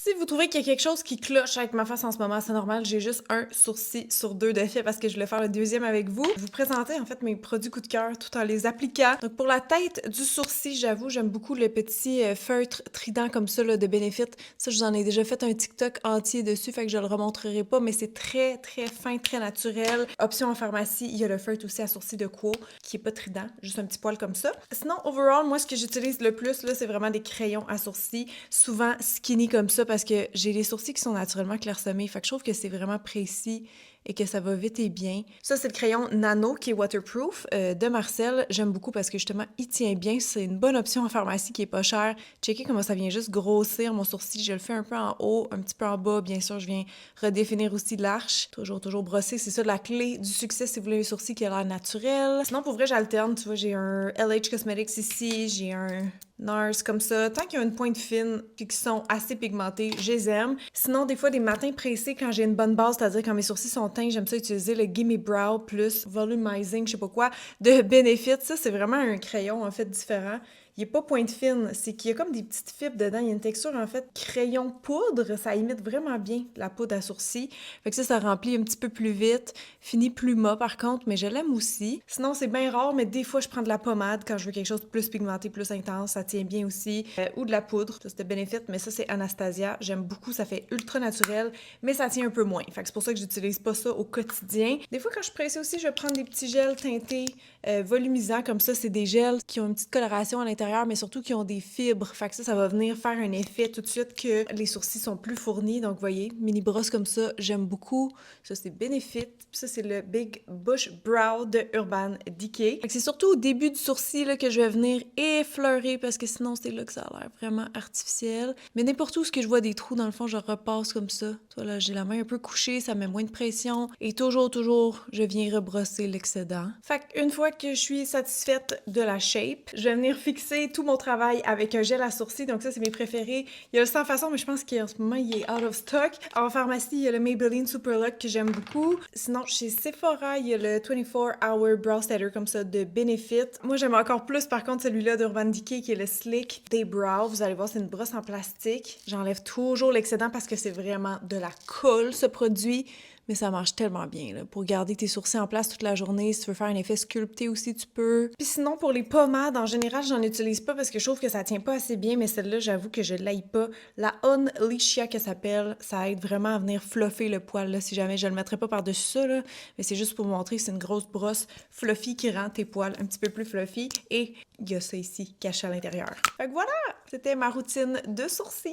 Si vous trouvez qu'il y a quelque chose qui cloche avec ma face en ce moment, c'est normal, j'ai juste un sourcil sur deux de fait parce que je voulais faire le deuxième avec vous. Je vous présentais en fait mes produits coup de cœur tout en les appliquant. Donc pour la tête du sourcil, j'avoue, j'aime beaucoup le petit feutre trident comme ça là, de Benefit. Ça, je vous en ai déjà fait un TikTok entier dessus, fait que je le remontrerai pas, mais c'est très très fin, très naturel. Option en pharmacie, il y a le feutre aussi à sourcil de Quo qui est pas trident, juste un petit poil comme ça. Sinon, overall, moi ce que j'utilise le plus là, c'est vraiment des crayons à sourcil, souvent skinny comme ça parce que j'ai les sourcils qui sont naturellement clairsemés. Fait que je trouve que c'est vraiment précis et que ça va vite et bien. Ça, c'est le crayon Nano qui est waterproof de Marcel. J'aime beaucoup parce que justement, il tient bien. C'est une bonne option en pharmacie qui est pas chère. Checkez comment ça vient juste grossir mon sourcil. Je le fais un peu en haut, un petit peu en bas. Bien sûr, je viens redéfinir aussi l'arche. Toujours brosser. C'est ça la clé du succès si vous voulez un sourcil qui a l'air naturel. Sinon, pour vrai, j'alterne. Tu vois, j'ai un LH Cosmetics ici. J'ai un NARS comme ça. Tant qu'il y a une pointe fine puis qu'ils sont assez pigmentés, je les aime. Sinon, des fois, des matins pressés, quand j'ai une bonne base, c'est-à-dire quand mes sourcils sont teints, j'aime ça utiliser le Gimme Brow plus Volumizing, je sais pas quoi, de Benefit. Ça, c'est vraiment un crayon, en fait, différent. Il est pas pointe fine, c'est qu'il y a comme des petites fibres dedans. Il y a une texture, en fait, crayon poudre. Ça imite vraiment bien la poudre à sourcils. Fait que ça remplit un petit peu plus vite. Finit plus mat, par contre, mais je l'aime aussi. Sinon, c'est bien rare, mais des fois, je prends de la pommade quand je veux quelque chose de plus pigmenté, plus intense. Ça tient bien aussi. Ou de la poudre. Ça, c'était Benefit, mais ça, c'est Anastasia. J'aime beaucoup. Ça fait ultra naturel, mais ça tient un peu moins. Fait que c'est pour ça que j'utilise pas ça au quotidien. Des fois, quand je suis pressée aussi, je vais prendre des petits gels teintés volumisants. Comme ça, c'est des gels qui ont une petite coloration à l'intérieur, mais surtout qui ont des fibres. Fait que ça va venir faire un effet tout de suite que les sourcils sont plus fournis. Donc, vous voyez, mini brosse comme ça, j'aime beaucoup. Ça, c'est Benefit. Puis ça, c'est le Big Bush Brow de Urban Decay. Fait que c'est surtout au début du sourcil là, que je vais venir effleurer parce que sinon, c'est là que ça a l'air vraiment artificiel. Mais n'importe où ce que je vois des trous, dans le fond, je repasse comme ça. Toi, là, j'ai la main un peu couchée, ça met moins de pression. Et toujours, je viens rebrosser l'excédent. Fait qu'une fois que je suis satisfaite de la shape, je vais venir fixer tout mon travail avec un gel à sourcils. Donc ça, c'est mes préférés. Il y a le 100 façons, mais je pense qu'en ce moment, il est out of stock. En pharmacie, il y a le Maybelline Super Look que j'aime beaucoup. Sinon, chez Sephora, il y a le 24 Hour Brow Setter comme ça de Benefit. Moi, j'aime encore plus, par contre, celui-là d'Urban Decay qui est le Slick Day Brow. Vous allez voir, c'est une brosse en plastique. J'enlève toujours l'excédent parce que c'est vraiment de la colle, ce produit. Mais ça marche tellement bien là, pour garder tes sourcils en place toute la journée. Si tu veux faire un effet sculpté aussi, tu peux. Puis sinon, pour les pommades, en général, j'en utilise pas parce que je trouve que ça tient pas assez bien, mais celle-là, j'avoue que je l'aille pas. La Unleashia qu'elle s'appelle, ça aide vraiment à venir fluffer le poil, là, si jamais je le mettrais pas par-dessus ça, là. Mais c'est juste pour vous montrer que c'est une grosse brosse fluffy qui rend tes poils un petit peu plus fluffy. Et il y a ça ici, caché à l'intérieur. Fait que voilà! C'était ma routine de sourcils!